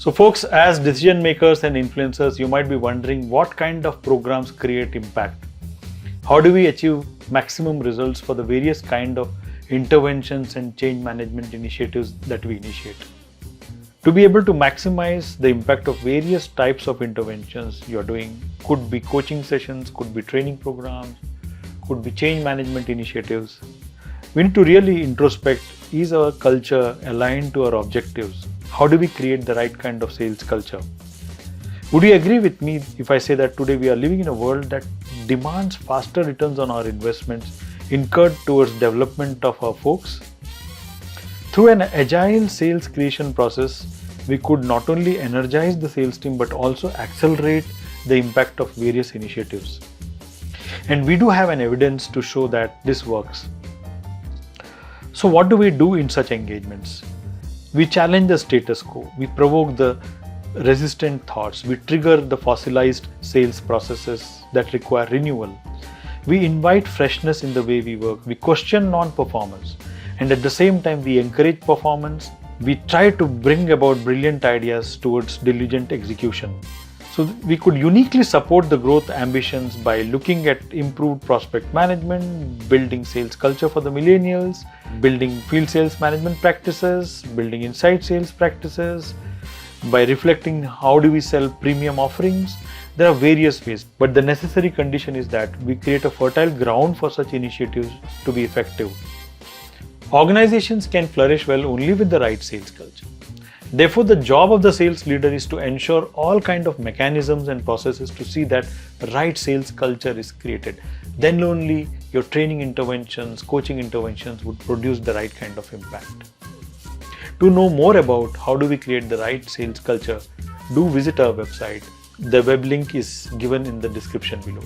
So folks, as decision makers and influencers, you might be wondering what kind of programs create impact. How do we achieve maximum results for the various kind of interventions and change management initiatives that we initiate? To be able to maximize the impact of various types of interventions you're doing, could be coaching sessions, could be training programs, could be change management initiatives. We need to really introspect, is our culture aligned to our objectives? How do we create the right kind of sales culture? Would you agree with me if I say that today we are living in a world that demands faster returns on our investments incurred towards development of our folks? Through an agile sales creation process, we could not only energize the sales team but also accelerate the impact of various initiatives. And we do have an evidence to show that this works. So what do we do in such engagements? We challenge the status quo, we provoke the resistant thoughts, we trigger the fossilized sales processes that require renewal. We invite freshness in the way we work, we question non-performance, and at the same time we encourage performance. We try to bring about brilliant ideas towards diligent execution. So we could uniquely support the growth ambitions by looking at improved prospect management, building sales culture for the millennials, building field sales management practices, building inside sales practices, by reflecting how do we sell premium offerings. There are various ways, but the necessary condition is that we create a fertile ground for such initiatives to be effective. Organizations can flourish well only with the right sales culture. Therefore, the job of the sales leader is to ensure all kinds of mechanisms and processes to see that right sales culture is created. Then only your training interventions, coaching interventions would produce the right kind of impact. To know more about how do we create the right sales culture, do visit our website. The web link is given in the description below.